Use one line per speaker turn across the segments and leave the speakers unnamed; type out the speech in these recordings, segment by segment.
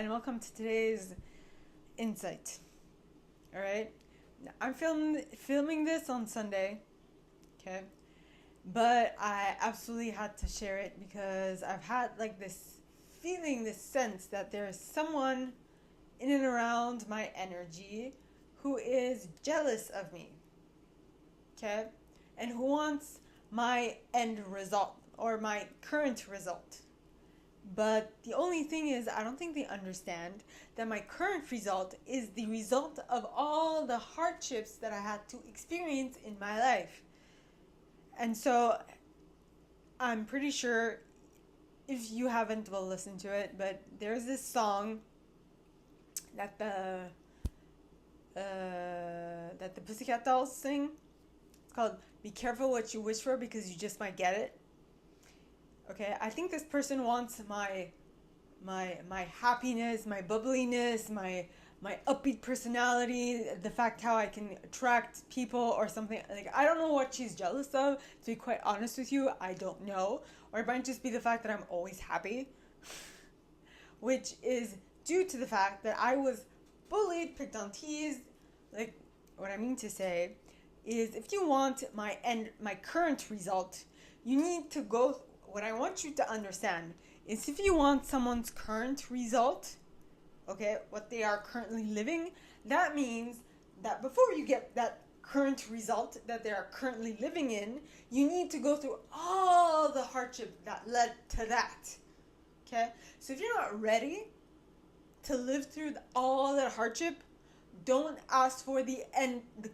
and welcome to today's insight. All right, I'm filming this on Sunday, okay, but I absolutely had to share it because I've had like this feeling, this sense that there is someone in and around my energy who is jealous of me, okay, and who wants my end result or my current result. But the only thing is, I don't think they understand that my current result is the result of all the hardships that I had to experience in my life. And so I'm pretty sure, if you haven't, well, listen to it, but there's this song that the Pussycat Dolls sing. It's called "Be Careful What You Wish For Because You Just Might Get It." Okay, I think this person wants my happiness, my bubbliness, my upbeat personality, the fact how I can attract people or something. Like, I don't know what she's jealous of, to be quite honest with you. I don't know. Or it might just be the fact that I'm always happy, which is due to the fact that I was bullied, picked on, teased. Like, what I mean to say is, if you want my current result, you need to go. What I want you to understand is, if you want someone's current result, okay, what they are currently living, that means that before you get that current result that they are currently living in, you need to go through all the hardship that led to that. Okay? So if you're not ready to live through all that hardship, don't ask for the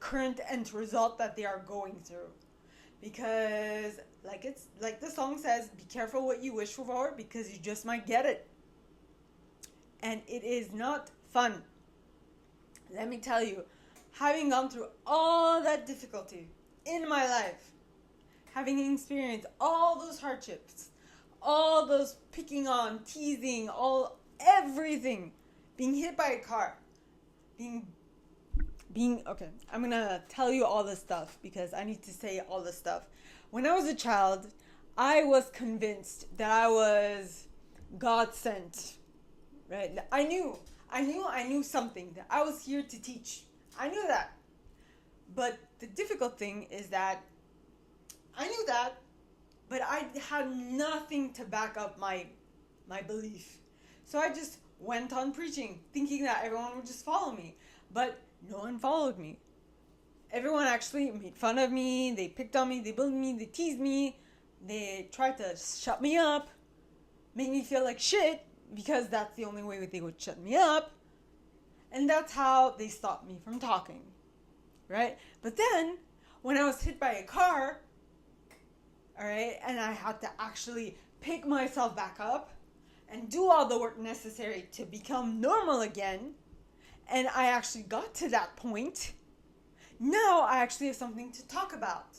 current end result that they are going through. Because like the song says, be careful what you wish for because you just might get it. And it is not fun. Let me tell you, having gone through all that difficulty in my life, having experienced all those hardships, all those picking on, teasing, everything, being hit by a car, being okay, I'm gonna tell you all this stuff because I need to say all this stuff. When I was a child, I was convinced that I was God sent, right? I knew something, that I was here to teach. I knew that. But the difficult thing is that I knew that, but I had nothing to back up my belief. So I just went on preaching, thinking that everyone would just follow me. But no one followed me. Everyone actually made fun of me. They picked on me. They bullied me. They teased me. They tried to shut me up, make me feel like shit, because that's the only way they would shut me up. And that's how they stopped me from talking, right? But then, when I was hit by a car, all right, and I had to actually pick myself back up and do all the work necessary to become normal again, and I actually got to that point, now I actually have something to talk about,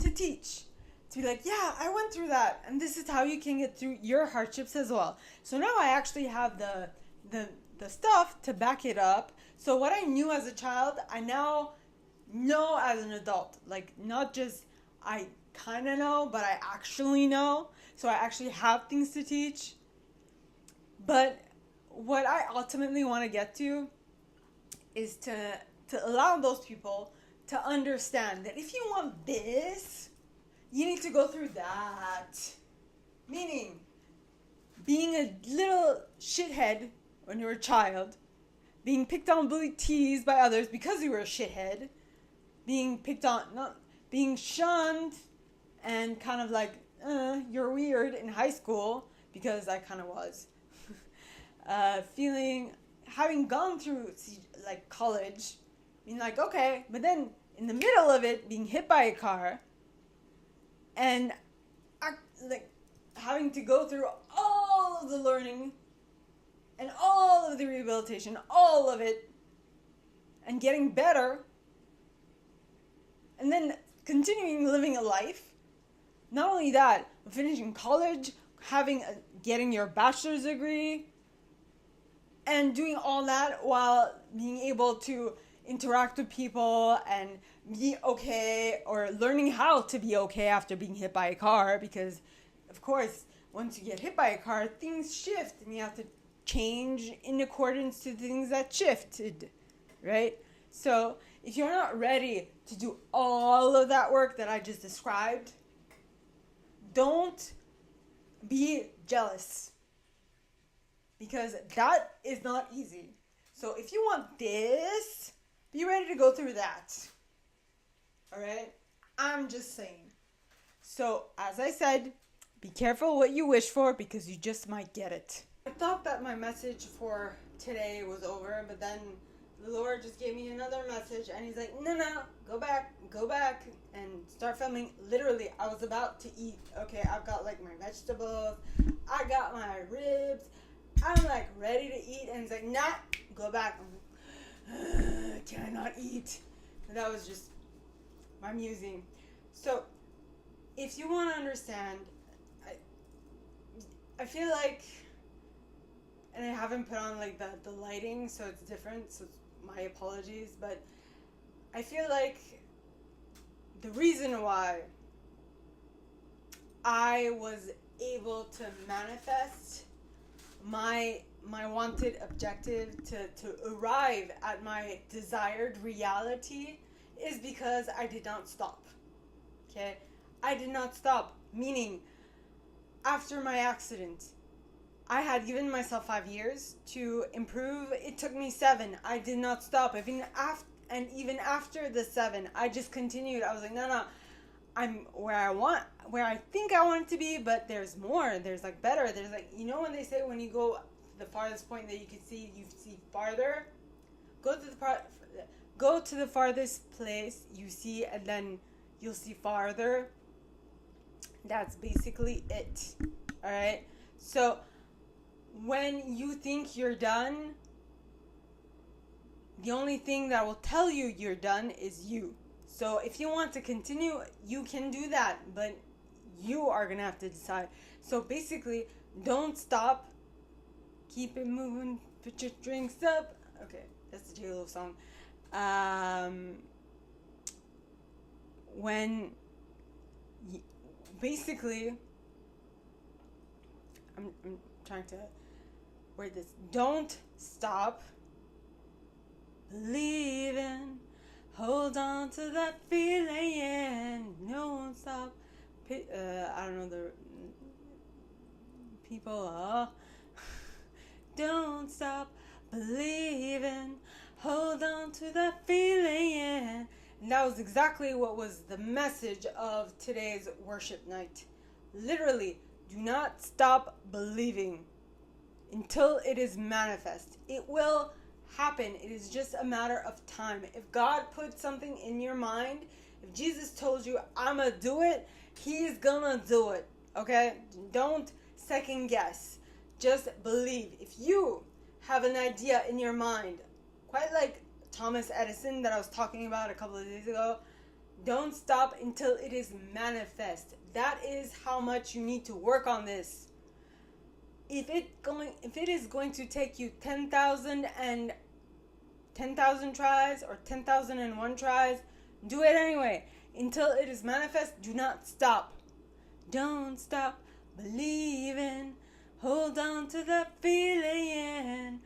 to teach, to be like, yeah, I went through that, and this is how you can get through your hardships as well. So now I actually have the stuff to back it up. So what I knew as a child, I now know as an adult. Like, not just I kind of know, but I actually know. So I actually have things to teach. But what I ultimately want to get to is to allow those people to understand that if you want this, you need to go through that. Meaning, being a little shithead when you were a child, being picked on, bullied, teased by others because you were a shithead, being picked on, not being shunned, and kind of like, you're weird in high school, because I kind of was. Having gone through like college, being like, okay, but then in the middle of it, being hit by a car, and like having to go through all of the learning and all of the rehabilitation, all of it, and getting better, and then continuing living a life. Not only that, but finishing college, getting your bachelor's degree, and doing all that while being able to interact with people and be okay, or learning how to be okay after being hit by a car, because, of course, once you get hit by a car, things shift and you have to change in accordance to things that shifted, right? So if you're not ready to do all of that work that I just described, don't be jealous, because that is not easy. So if you want this, be ready to go through that. All right? I'm just saying. So as I said, be careful what you wish for, because you just might get it. I thought that my message for today was over, but then the Lord just gave me another message, and he's like, no, go back, and start filming. Literally, I was about to eat. Okay, I've got like my vegetables, I got my ribs, I'm like ready to eat, and he's like, nah, go back. I'm like, can I not eat? And that was just my musing. So, if you want to understand, I feel like, and I haven't put on like the lighting, so it's different, so it's my apologies, but I feel like the reason why I was able to manifest my wanted objective to arrive at my desired reality is because I did not stop. Okay? I did not stop, meaning after my accident, I had given myself 5 years to improve. It took me 7. I did not stop. Even after the 7, I just continued. I was like, no, I'm where I think I want it to be, but there's more. There's like better. There's like, you know when they say when you go to the farthest point that you see farther? Go to the farthest place you see, and then you'll see farther. That's basically it. All right? So when you think you're done, the only thing that will tell you you're done is you. So if you want to continue, you can do that, but you are going to have to decide. So basically, don't stop. Keep it moving. Put your drinks up. Okay, that's the J-Lo song. Basically, I'm trying to word this. Don't stop believing. Hold on to that feeling, and no one stop. I don't know the people. Don't stop believing. Hold on to that feeling, and that was exactly what was the message of today's worship night. Literally, do not stop believing until it is manifest. It will happen. It is just a matter of time. If God put something in your mind, if Jesus told you, I'm going to do it, he's going to do it. Okay? Don't second guess. Just believe. If you have an idea in your mind, quite like Thomas Edison that I was talking about a couple of days ago, don't stop until it is manifest. That is how much you need to work on this. If it is going to take you 10,000 tries or 10,001 tries, do it anyway. Until it is manifest, do not stop. Don't stop believing. Hold on to that feeling.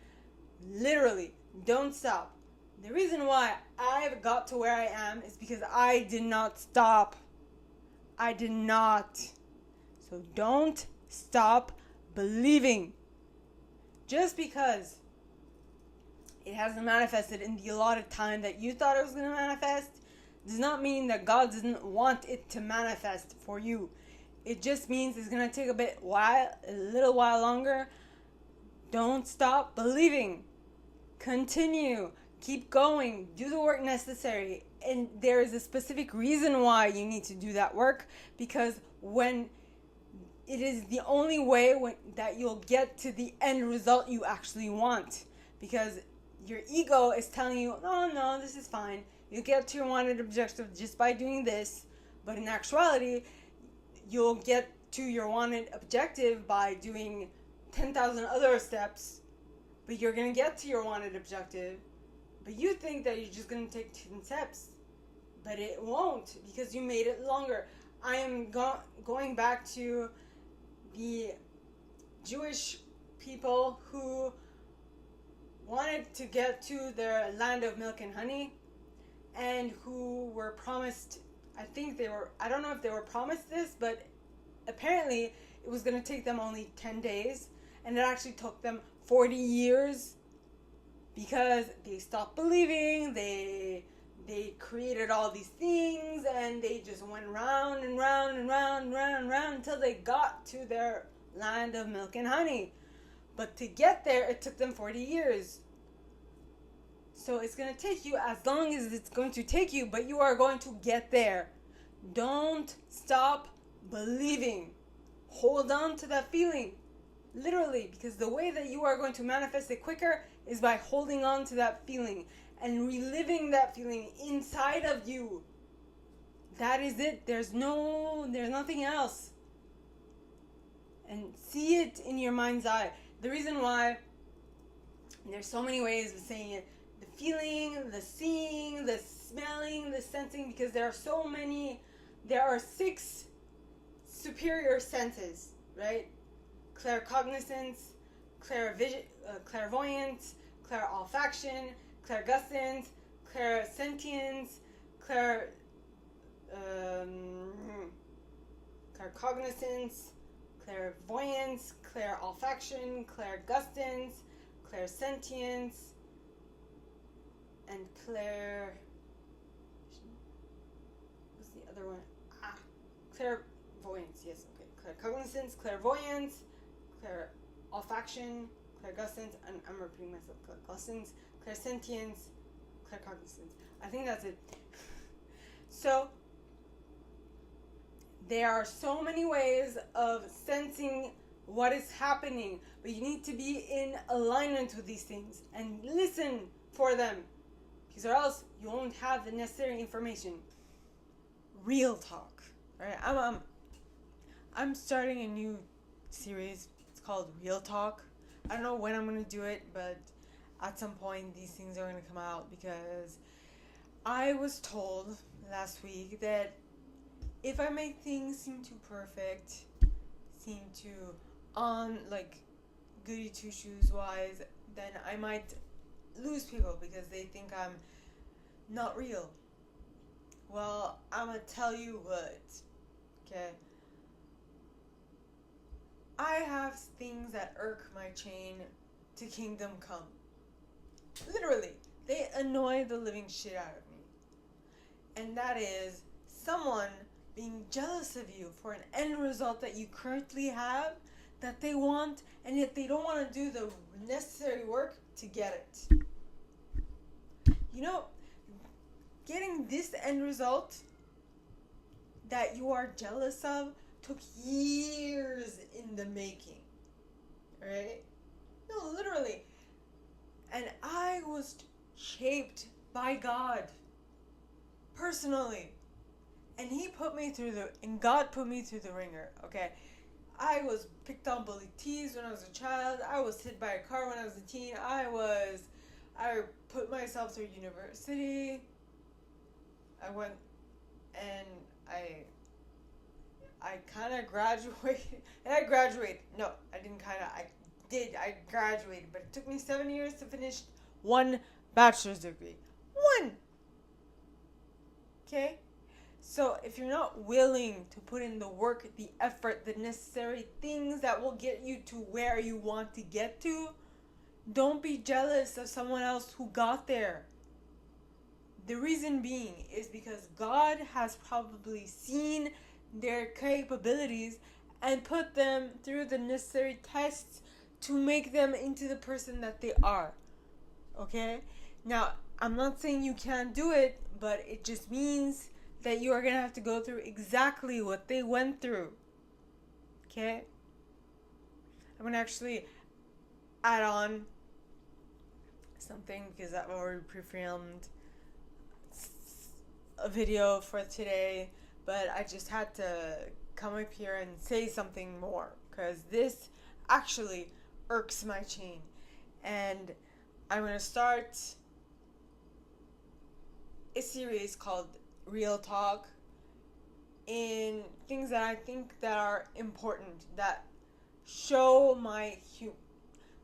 Literally, don't stop. The reason why I've got to where I am is because I did not stop. I did not. So don't stop believing. Just because it hasn't manifested in the allotted time that you thought it was going to manifest does not mean that God doesn't want it to manifest for you. It just means it's going to take a little while longer. Don't stop believing. Continue. Keep going. Do the work necessary. And there is a specific reason why you need to do that work, because when it is the only way that you'll get to the end result you actually want. Because your ego is telling you, no, this is fine. You'll get to your wanted objective just by doing this. But in actuality, you'll get to your wanted objective by doing 10,000 other steps. But you're going to get to your wanted objective. But you think that you're just going to take 10 steps. But it won't, because you made it longer. I am going back to the Jewish people who wanted to get to their land of milk and honey, and who were promised, I don't know if they were promised this, but apparently it was going to take them only 10 days, and it actually took them 40 years because they stopped believing. They created all these things, and they just went round and round and round and round and round until they got to their land of milk and honey. But to get there, it took them 40 years. So it's going to take you as long as it's going to take you, but you are going to get there. Don't stop believing. Hold on to that feeling. Literally, because the way that you are going to manifest it quicker is by holding on to that feeling and reliving that feeling inside of you. That is it. There's nothing else. And see it in your mind's eye. The reason why there's so many ways of saying it, the feeling, the seeing, the smelling, the sensing, because there are 6 superior senses, right? Claircognizance, clairvoyance, clairolfaction, clairgustance, clairsentience, claircognizance, clairvoyance, clairolfaction, clairgustance, clairsentience, and what's the other one? Clairvoyance, yes, okay. Claircognizance, clairvoyance, clairolfaction, clairgustance, and I'm repeating myself, clairgustance, clairsentience, claircognizance. I think that's it. So, there are so many ways of sensing what is happening, but you need to be in alignment with these things and listen for them, because or else you won't have the necessary information. Real talk, right? I'm starting a new series. It's called Real Talk. I don't know when I'm going to do it, but at some point these things are going to come out, because I was told last week that if I make things seem too perfect, seem too goody two shoes wise, then I might lose people because they think I'm not real. Well, I'm gonna tell you what, okay? I have things that irk my chain to kingdom come. Literally, they annoy the living shit out of me. And that is someone being jealous of you for an end result that you currently have, that they want, and yet they don't want to do the necessary work to get it. You know, getting this end result that you are jealous of took years in the making, right? No, literally. And I was shaped by God, personally. And God put me through the ringer, okay? I was picked on, bullied, teased when I was a child. I was hit by a car when I was a teen. I put myself through university. I went and I kind of graduated. And I graduated. No, I didn't kind of. I did. I graduated. But it took me 7 years to finish 1 bachelor's degree. 1! Okay? So if you're not willing to put in the work, the effort, the necessary things that will get you to where you want to get to, don't be jealous of someone else who got there. The reason being is because God has probably seen their capabilities and put them through the necessary tests to make them into the person that they are. Okay? Now, I'm not saying you can't do it, but it just means that you are going to have to go through exactly what they went through. Okay? I'm going to actually add on something because I've already pre-filmed a video for today, but I just had to come up here and say something more because this actually irks my chain. And I'm going to start a series called Real Talk in things that I think that are important, that show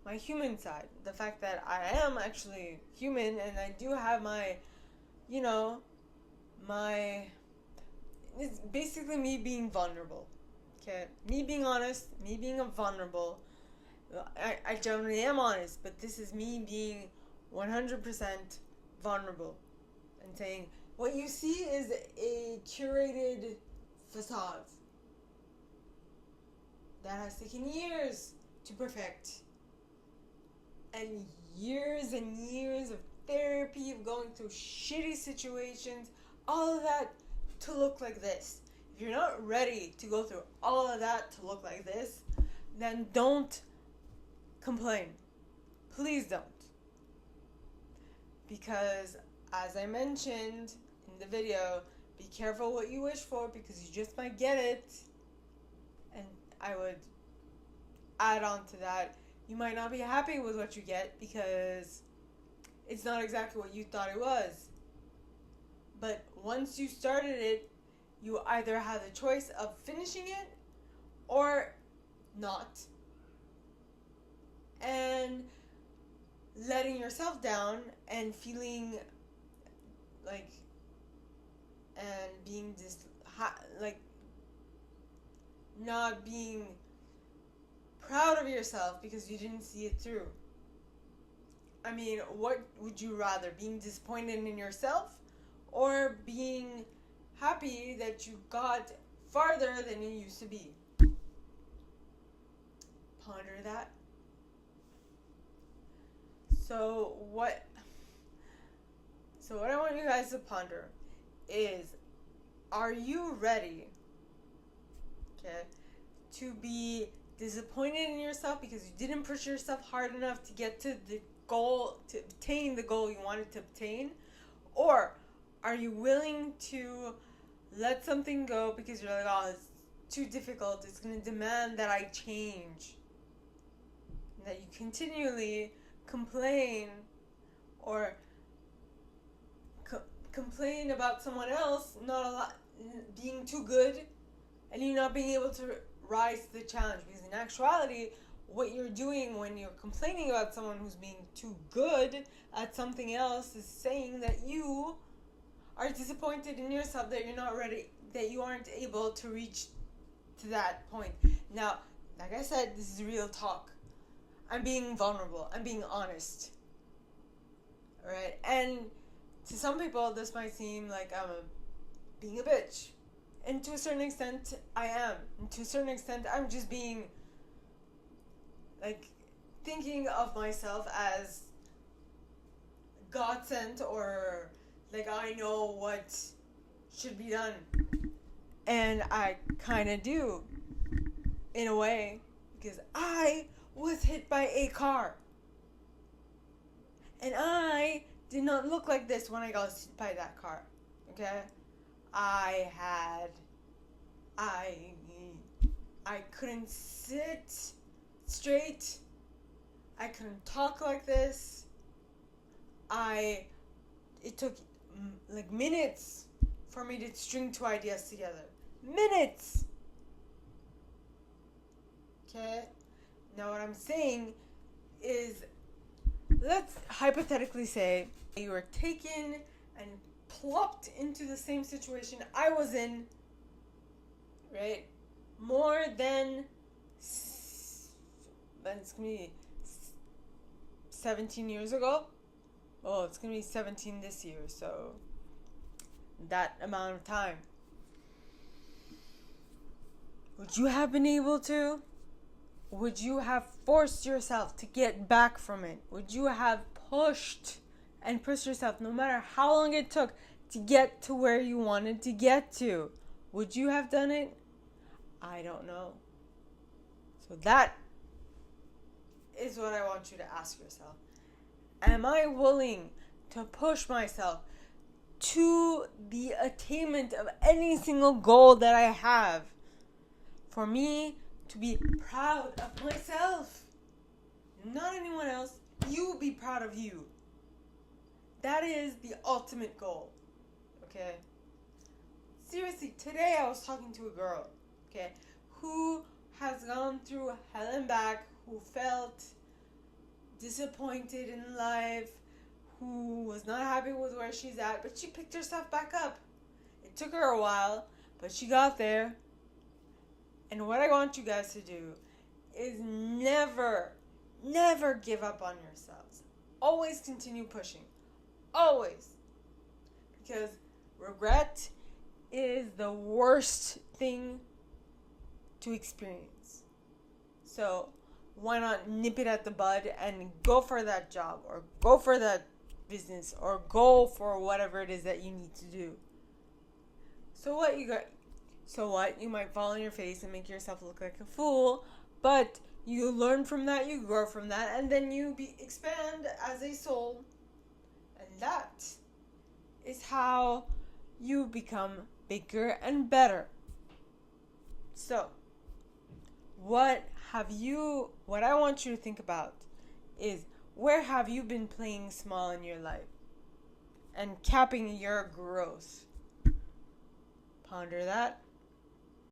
my human side. The fact that I am actually human and I do have my, you know, my, it's basically me being vulnerable. Okay? Me being honest, me being vulnerable. I generally am honest, but this is me being 100% vulnerable and saying, what you see is a curated facade that has taken years to perfect, and years of therapy, of going through shitty situations, all of that to look like this. If you're not ready to go through all of that to look like this, then don't complain. Please don't. Because, as I mentioned in the video, be careful what you wish for because you just might get it. And I would add on to that, you might not be happy with what you get because it's not exactly what you thought it was. But once you started it, you either have the choice of finishing it or not. And letting yourself down and feeling like, and being just like not being proud of yourself because you didn't see it through. I mean, what would you rather? Being disappointed in yourself or being happy that you got farther than you used to be? Ponder that. So what I want you guys to ponder is, are you ready, okay, to be disappointed in yourself because you didn't push yourself hard enough to get to the goal, to obtain the goal you wanted to obtain? Or are you willing to let something go because you're like, oh, it's too difficult, it's going to demand that I change? And that you continually complain or complain about someone else being too good and you not being able to rise to the challenge, because in actuality what you're doing when you're complaining about someone who's being too good at something else is saying that you are disappointed in yourself, that you're not ready, that you aren't able to reach to that point. Now, like I said, this is real talk. I'm being vulnerable. I'm being honest. Alright? And to some people, this might seem like I'm being a bitch. And to a certain extent, I am. And to a certain extent, I'm just being, like, thinking of myself as God sent, or, like, I know what should be done. And I kind of do, in a way, because I was hit by a car. And I did not look like this when I got hit by that car. Okay? I couldn't sit straight. I couldn't talk like this. It took like minutes for me to string two ideas together. Minutes! Okay? Now what I'm saying is, let's hypothetically say you were taken and plopped into the same situation I was in, right? More than, it's gonna be 17 years ago. Oh, it's gonna be 17 this year, so that amount of time. Would you have been able to? Would you have forced yourself to get back from it? Would you have pushed and pushed yourself, no matter how long it took, to get to where you wanted to get to? Would you have done it? I don't know. So that is what I want you to ask yourself. Am I willing to push myself to the attainment of any single goal that I have, for me to be proud of myself? Not anyone else. You be proud of you. That is the ultimate goal. Okay? Seriously, today I was talking to a girl, okay, who has gone through hell and back, who felt disappointed in life, who was not happy with where she's at, but she picked herself back up. It took her a while, but she got there. And what I want you guys to do is never, never give up on yourselves. Always continue pushing. Always. Because regret is the worst thing to experience. So why not nip it at the bud and go for that job, or go for that business, or go for whatever it is that you need to do. So what, you might fall on your face and make yourself look like a fool, but you learn from that, you grow from that, and then you expand as a soul. And that is how you become bigger and better. So, what I want you to think about is, where have you been playing small in your life and capping your growth? Ponder that.